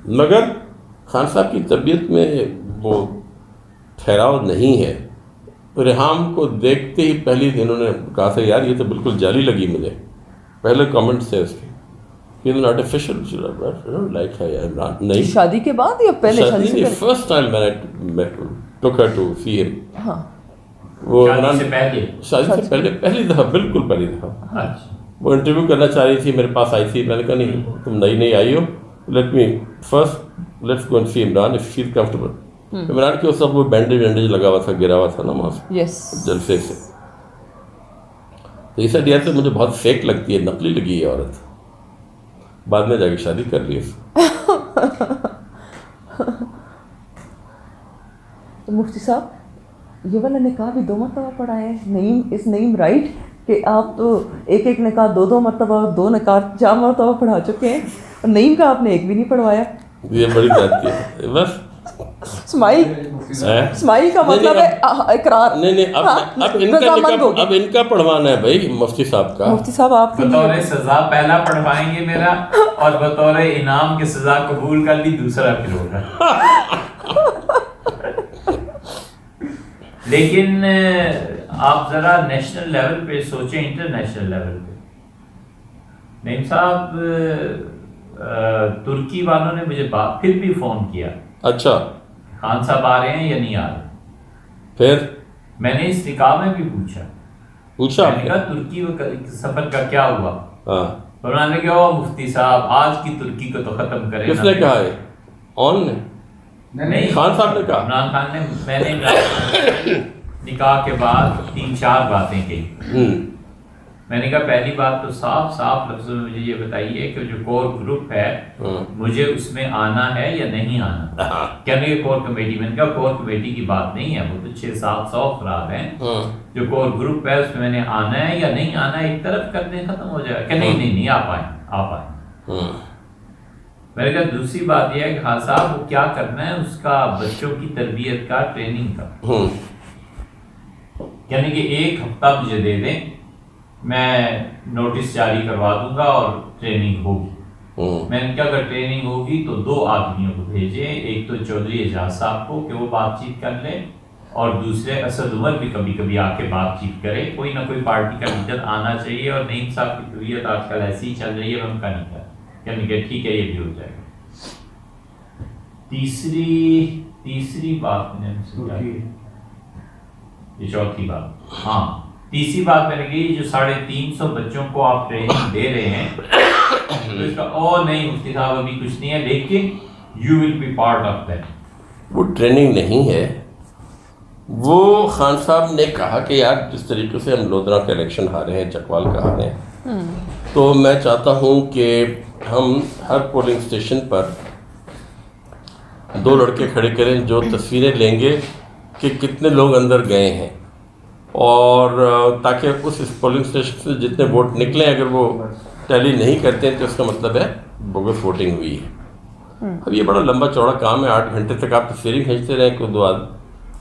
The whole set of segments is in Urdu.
مگر خان صاحب کی طبیعت میں وہ ٹھہراؤ نہیں ہے. ریحام کو دیکھتے ہی پہلی دن انہوں نے کہا تھا یار یہ تو بالکل جعلی لگی مجھے. پہلے کامنٹس تھے اس کے یہ آرٹیفیشل لائک ہے عمران. نہیں شادی کے بعد یا پہلے شادی سے فرسٹ ٹائم میں ٹوک ہر ٹو سی ہم. ہاں وہ شادی سے پہلے شادی سے پہلے پہلی دفعہ بالکل پہلی دفعہ وہ انٹرویو کرنا چاہ رہی تھی میرے پاس آئی تھی. میں نے کہا نہیں تم نئی آئی ہو let me first let's go and see Imran if she is comfortable. Imran کے اس وقت وہ بینڈیج لگا ہوا تھا گرا ہوا تھا نا وہاں سے جلسے سے. تو یہ سب یہ تو مجھے بہت فیک لگتی ہے نقلی لگی ہے عورت. بعد میں جا کے شادی کر لی. تو مفتی صاحب یہ والا نکاح بھی 2 مرتبہ پڑھا ہے. نعیم رائٹ کہ آپ تو ایک نکاح 2 مرتبہ 2 نکاح 4 مرتبہ پڑھا چکے ہیں اور نعیم کا آپ نے ایک بھی نہیں پڑھوایا. یہ بڑی بات ہے. بس اسماعیل کا مطلب ہے اقرار. نہیں اب ان کا پڑھوانا ہے بھائی مفتی صاحب کا. مفتی صاحب آپ بطور سزا پہلا پڑھوائیں گے میرا اور بطور انعام کی سزا قبول کر لی دوسرا پھر ہوگا. لیکن آپ ذرا نیشنل لیول پہ سوچیں انٹرنیشنل لیول پہ. نعیم صاحب ترکی والوں نے مجھے پھر بھی فون کیا. اچھا خان صاحب آ رہے ہیں یا نہیں آ رہے. پھر میں نے اس نکاح میں بھی پوچھا میں نے کہا ترکی سفر کا کیا ہوا. انہوں نے کہا مفتی صاحب آج کی ترکی کو تو ختم کریں. کس نے کہا ہے؟ آن نے نہیں خان صاحب نے کہا. عمران خان نے. میں نے نکاح کے بعد 3-4 باتیں کہی. میں نے کہا پہلی بات تو صاف لفظوں میں مجھے یہ بتائیے کہ جو کور گروپ ہے مجھے اس میں آنا ہے یا نہیں آنا. کہنے کہ کور کمیٹی. میں نے کہا کور کمیٹی کی بات نہیں ہے وہ تو 600-700 افراد ہیں. جو کور گروپ ہے اس میں نے آنا ہے یا نہیں آنا ایک طرف کرنے ختم ہو جائے. کہ نہیں آپ آئیں. میں نے کہا دوسری بات یہ ہے کہ خان صاحب وہ کیا کرنا ہے اس کا بچوں کی تربیت کا ٹریننگ کا. یعنی کہ 1 ہفتہ مجھے دے دیں میں نوٹس جاری کروا دوں گا اور ٹریننگ ہوگی. میں نے کہا اگر ٹریننگ ہوگی تو 2 آدمیوں کو بھیجیں. ایک تو چودھری اعجاز صاحب کو کہ وہ بات چیت کر لیں اور دوسرے اسد عمر بھی کبھی کبھی آ کے بات چیت کرے. کوئی نہ کوئی پارٹی کا لیڈر آنا چاہیے. اور نعیم صاحب کی طبیعت آج کل ایسی ہی چل رہی ہے ان کا نہیں کر. یعنی کہ ٹھیک ہے یہ بھی ہو جائے گا. تیسری بات میں نے یہ چوتھی بات. ہاں تیسری بات میں نے کہی جو 350 بچوں کو آپ ٹریننگ دے رہے ہیں تو اس کا نہیں مفتی صاحب ابھی کچھ نہیں ہے لیکن you will be part of that. وہ ٹریننگ نہیں ہے. وہ خان صاحب نے کہا کہ یار جس طریقے سے ہم لودھرا کا الیکشن ہارے ہیں چکوال کا ہارے ہیں تو میں چاہتا ہوں کہ ہم ہر پولنگ اسٹیشن پر 2 لڑکے کھڑے کریں جو تصویریں لیں گے کہ کتنے لوگ اندر گئے ہیں اور تاکہ اس پولنگ اسٹیشن سے جتنے ووٹ نکلیں اگر وہ ٹیلی نہیں کرتے ہیں تو اس کا مطلب ہے بوگس ووٹنگ ہوئی ہے. اب یہ بڑا لمبا چوڑا کام ہے. 8 گھنٹے تک آپ تصویریں کھینچتے رہیں کہ 2 آدمی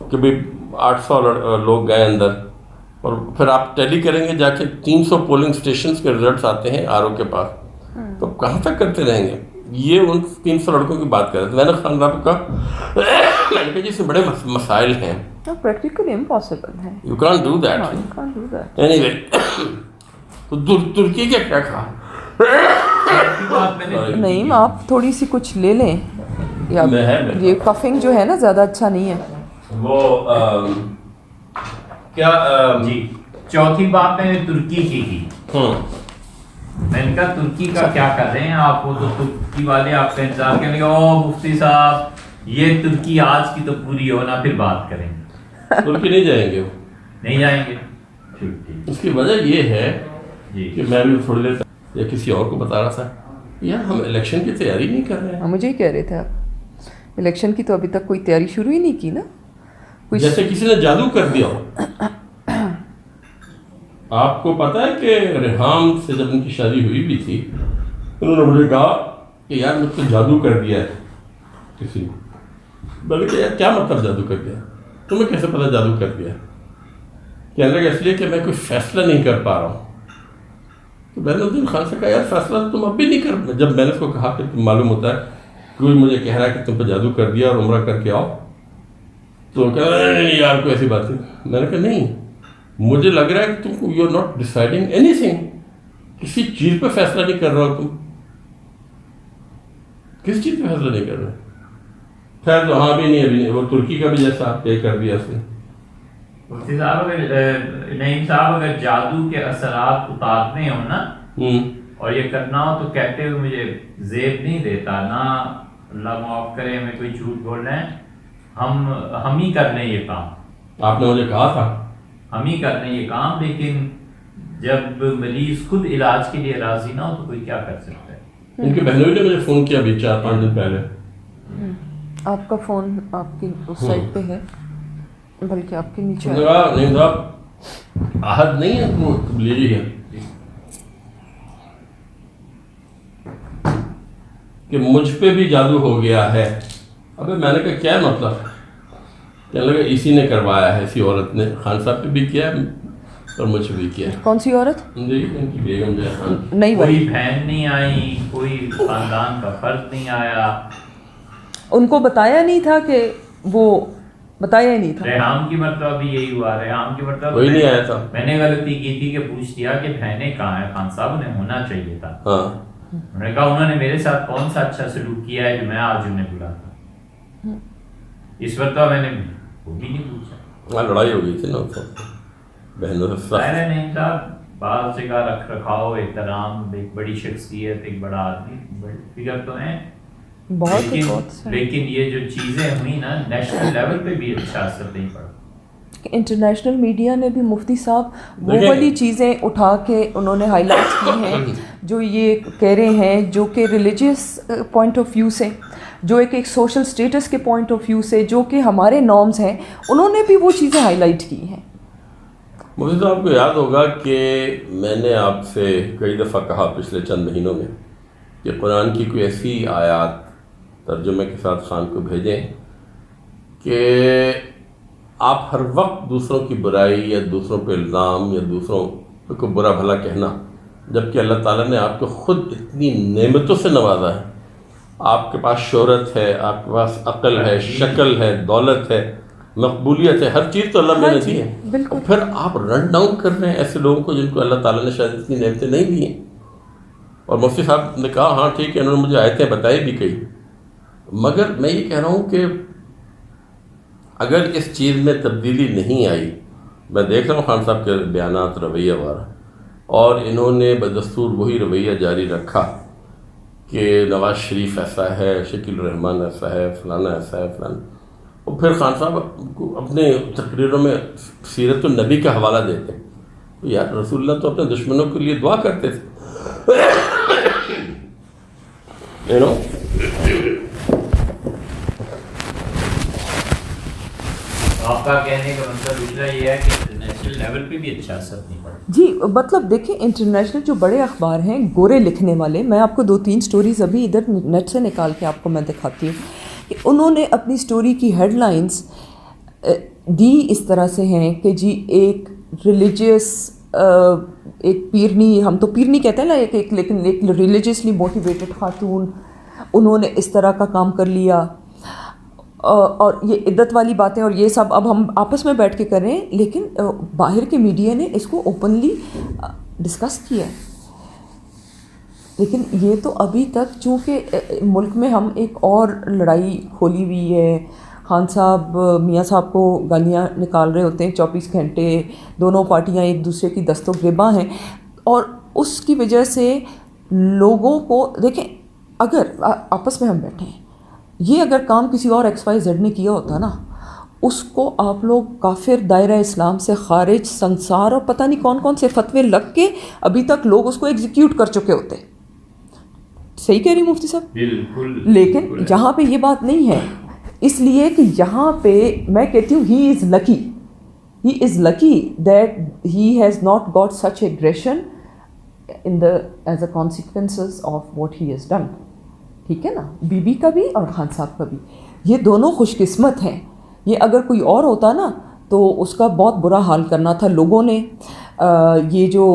کہ بھائی 800 لوگ گئے اندر اور پھر آپ ٹیلی کریں گے جا کے 300 پولنگ اسٹیشنز کے رزلٹس آتے ہیں RO کے پاس. تو کہاں تک کرتے رہیں گے. یہ ان 300 لڑکوں کی بات کر رہے تھے. میں نے خان صاحب کا میں نے کہا جی اس میں بڑے مسائل ہیں. practically impossible ہے. You can't do that. No, you can't do that. Anyway, تو ترکی کا کیا کہا؟ نہیں آپ تھوڑی سی کچھ لے لیں. یہ پفنگ جو ہے نا زیادہ اچھا نہیں ہے. وہ کیا جی چوتھی بات میں نے ترکی کی. میں نے کہا ترکی کا کیا کر رہے ہیں آپ. وہ تو ترکی والے آپ کا انتظار کریں گے مفتی صاحب یہ ترکی آج کی تو پوری ہونا پھر بات کریں گے. ترکی نہیں جائیں گے. نہیں جائیں گے. اس کی وجہ یہ ہے کہ میں بھی تھوڑی دیر یا کسی اور کو بتا رہا تھا یار ہم الیکشن کی تیاری نہیں کر رہے ہیں. مجھے ہی کہہ رہے تھے آپ الیکشن کی تو ابھی تک کوئی تیاری شروع ہی نہیں کی نا. جیسے کسی نے جادو کر دیا ہو. آپ کو پتا ہے کہ ریحام سے جب ان کی شادی ہوئی بھی تھی انہوں نے مجھے کہا کہ یار مجھ سے جادو کر دیا ہے کسی نے. میں نے کہا یار کیا مطلب جادو کر دیا. تمہیں کیسے پتا جادو کر دیا. کہنے لگا اس لیے کہ میں کوئی فیصلہ نہیں کر پا رہا ہوں. تو میں نے الدین خان سے کہا یار فیصلہ تم اب بھی نہیں کر. جب میں نے اس کو کہا کہ تم معلوم ہوتا ہے کوئی مجھے کہہ رہا ہے کہ تم پہ جادو کر دیا اور عمرہ کر کے آؤ، تو کہہ رہا نہیں یار کوئی ایسی بات نہیں. میں نے کہا نہیں، مجھے لگ رہا ہے کہ تم کو you are not deciding anything, کسی چیز پہ فیصلہ نہیں کر رہا ہو تم، کس چیز پہ فیصلہ نہیں کر رہے. خیر تو ہاں بھی نہیں، ابھی نہیں. وہ ترکی کا بھی جیسا آپ پے کر دیا اس نے. مفتی صاحب نعیم صاحب اگر جادو کے اثرات اتارنے ہوں نا اور یہ کرنا ہو تو کہتے ہوئے مجھے زیب نہیں دیتا، نہ اللہ معاف کرے ہمیں کوئی جھوٹ بول رہے ہیں، ہم ہی کر لیں یہ کام. آپ نے مجھے کہا تھا ہم ہی کر لیں یہ کام، لیکن جب مریض خود علاج کے لیے راضی نہ ہو تو کوئی کیا کر سکتا ہے. ان کی بہنوئی نے مجھے فون کیا ابھی 4-5 دن پہلے. آپ کا فون آپ کی اس سائڈ پہ ہے، بلکہ آپ کے نیچے نہیں صاحب عہد نہیں ہے، وہ تبلیغی ہے کہ مجھ پہ بھی جادو ہو گیا ہے. ابے میں نے کہا کیا مطلب؟ کہنے لگا اسی نے کروایا ہے، اسی عورت نے. خان صاحب پہ بھی کیا اور مجھ پہ بھی کیا. کون سی عورت؟ جی ان کی بیگم جو ہے. نہیں کوئی بہن نہیں آئی، کوئی خاندان کا فرد نہیں آیا. ان کو بتایا نہیں تھا کہ وہ بتایا ہی نہیں تھا. ریحام کی مرتبہ بھی یہی ہوا، ریحام کی مرتبہ کوئی نہیں آیا تھا. میں نے غلطی کی تھی کہ پوچھ دیا کہ بہنیں کہاں ہیں. خان صاحب نے ہونا چاہیے تھا. انہوں نے کہا انہوں نے میرے ساتھ کون سا اچھا سلوک کیا ہے جو میں آج انہیں بلاتا. اس مرتبہ میں نے وہ بھی نہیں پوچھا. لڑائی ہو گئی تھی نا بہنوں سے. نہیں صاحب بعض جگہ رکھ رکھاؤ، احترام، ایک بڑی شخصیت، ایک بڑا آدمی، بڑی فگر تو ہیں بہت. لیکن یہ جو چیزیں ہوئی نا نیشنل لیول پہ بھی اچھا اثر نہیں پڑا. انٹرنیشنل میڈیا نے بھی مفتی صاحب وہ والی چیزیں اٹھا کے انہوں نے ہائی لائٹ کی ہیں جو یہ کہہ رہے ہیں، جو کہ ریلیجیس پوائنٹ آف ویو سے، جو ایک سوشل سٹیٹس کے پوائنٹ آف ویو سے، جو کہ ہمارے نارمز ہیں، انہوں نے بھی وہ چیزیں ہائی لائٹ کی ہیں. مجھے تو آپ کو یاد ہوگا کہ میں نے آپ سے کئی دفعہ کہا پچھلے چند مہینوں میں کہ قرآن کی کوئی ایسی آیات ترجمے کے ساتھ خان کو بھیجیں کہ آپ ہر وقت دوسروں کی برائی یا دوسروں پہ الزام یا دوسروں کو برا بھلا کہنا، جبکہ اللہ تعالیٰ نے آپ کو خود اتنی نعمتوں سے نوازا ہے. آپ کے پاس شہرت ہے، آپ کے پاس عقل ہے، شکل ہے، دولت ہے، مقبولیت ہے، ہر چیز تو اللہ میں نے دی ہے. اور پھر آپ رن ڈاؤن کر رہے ہیں ایسے لوگوں کو جن کو اللہ تعالیٰ نے شاید اتنی نعمتیں نہیں دی ہیں. اور مفتی صاحب نے کہا ہاں ٹھیک ہے، انہوں نے مجھے آیتیں بتائی بھی کئی، مگر میں یہ کہہ رہا ہوں کہ اگر اس چیز میں تبدیلی نہیں آئی، میں دیکھ رہا ہوں خان صاحب کے بیانات رویہ وغیرہ، اور انہوں نے بدستور وہی رویہ جاری رکھا کہ نواز شریف ایسا ہے، شکیل الرحمان ایسا ہے، فلانا ایسا ہے، فلانا. اور پھر خان صاحب کو اپنے تقریروں میں سیرت النبی کا حوالہ دیتے ہیں. تو یار رسول اللہ تو اپنے دشمنوں کے لیے دعا کرتے تھے. آپ کا کہنے کا مطلب دوسرا یہ ہے کہ انٹرنیشنل لیول پہ بھی اچھا اثر نہیں پڑا. جی مطلب دیکھیں انٹرنیشنل جو بڑے اخبار ہیں گورے لکھنے والے، میں آپ کو 2-3 سٹوریز ابھی ادھر نیٹ سے نکال کے آپ کو میں دکھاتی ہوں کہ انہوں نے اپنی سٹوری کی ہیڈ لائنز دی اس طرح سے ہیں کہ جی ایک ریلیجیس ایک پیرنی، ہم تو پیرنی کہتے ہیں نا، لیکن ایک ریلیجیسلی موٹیویٹڈ خاتون، انہوں نے اس طرح کا کام کر لیا. اور یہ عدت والی باتیں اور یہ سب اب ہم آپس میں بیٹھ کے کر رہے ہیں، لیکن باہر کے میڈیا نے اس کو اوپنلی ڈسکس کیا. لیکن یہ تو ابھی تک چونکہ ملک میں ہم ایک اور لڑائی کھولی ہوئی ہے. خان صاحب میاں صاحب کو گالیاں نکال رہے ہوتے ہیں 24 گھنٹے، دونوں پارٹیاں ایک دوسرے کی دست و گریباں ہیں، اور اس کی وجہ سے لوگوں کو دیکھیں اگر آپس میں ہم بیٹھے ہیں، یہ اگر کام کسی اور XYZ نے کیا ہوتا نا، اس کو آپ لوگ کافر، دائرہ اسلام سے خارج، سنسار اور پتہ نہیں کون کون سے فتوے لگ کے ابھی تک لوگ اس کو ایگزیکیوٹ کر چکے ہوتے. صحیح کہہ رہی ہوں مفتی صاحب؟ بالکل. لیکن یہاں پہ یہ بات نہیں ہے، اس لیے کہ یہاں پہ میں کہتی ہوں he is lucky that he has not got such aggression in the as a consequences of what he has done. ٹھیک ہے نا، بی بی کا بھی اور خان صاحب کا بھی، یہ دونوں خوش قسمت ہیں. یہ اگر کوئی اور ہوتا نا تو اس کا بہت برا حال کرنا تھا لوگوں نے. یہ جو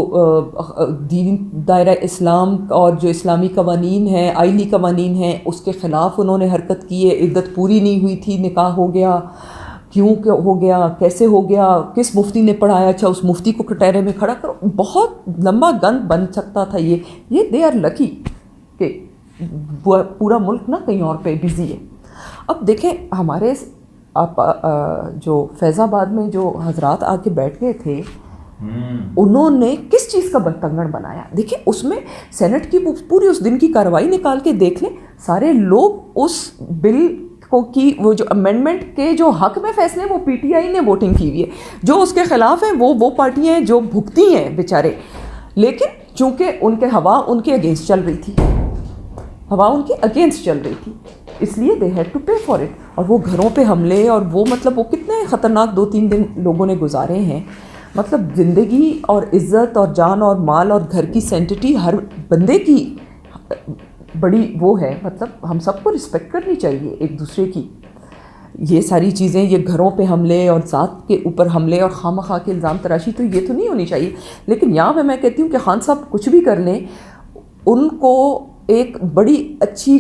دین دائرہ اسلام اور جو اسلامی قوانین ہیں، آئلی قوانین ہیں، اس کے خلاف انہوں نے حرکت کی ہے. عدت پوری نہیں ہوئی تھی، نکاح ہو گیا، کیوں ہو گیا، کیسے ہو گیا، کس مفتی نے پڑھایا، اچھا اس مفتی کو کٹہرے میں کھڑا کرو. بہت لمبا گند بن سکتا تھا یہ دے آر لکی کہ پورا ملک نا کہیں اور پہ بزی ہے. اب دیکھیں ہمارے جو فیض آباد میں جو حضرات آ کے بیٹھ گئے تھے، انہوں نے کس چیز کا برتنگڑ بنایا. دیکھیں اس میں سینٹ کی پوری اس دن کی کارروائی نکال کے دیکھ لیں، سارے لوگ اس بل کی وہ جو امینڈمنٹ کے جو حق میں فیصلے وہ پی ٹی آئی نے ووٹنگ کی ہوئی ہے، جو اس کے خلاف ہیں وہ پارٹیاں ہیں جو بھگتی ہیں بیچارے. لیکن چونکہ ان کے ہوا ان کے اگینسٹ چل رہی تھی، ہوا ان کے اگینسٹ چل رہی تھی، اس لیے they had to pay for it. اور وہ گھروں پہ حملے اور وہ مطلب وہ کتنے خطرناک 2-3 دن لوگوں نے گزارے ہیں. مطلب زندگی اور عزت اور جان اور مال اور گھر کی سینٹٹی ہر بندے کی بڑی وہ ہے، مطلب ہم سب کو رسپیکٹ کرنی چاہیے ایک دوسرے کی. یہ ساری چیزیں، یہ گھروں پہ حملے اور ذات کے اوپر حملے اور خواہ مخواہ کے الزام تراشی تو یہ تو نہیں ہونی چاہیے. لیکن یہاں پہ میں کہتی ہوں کہ خان صاحب کچھ بھی کر لیں، ان کو ایک بڑی اچھی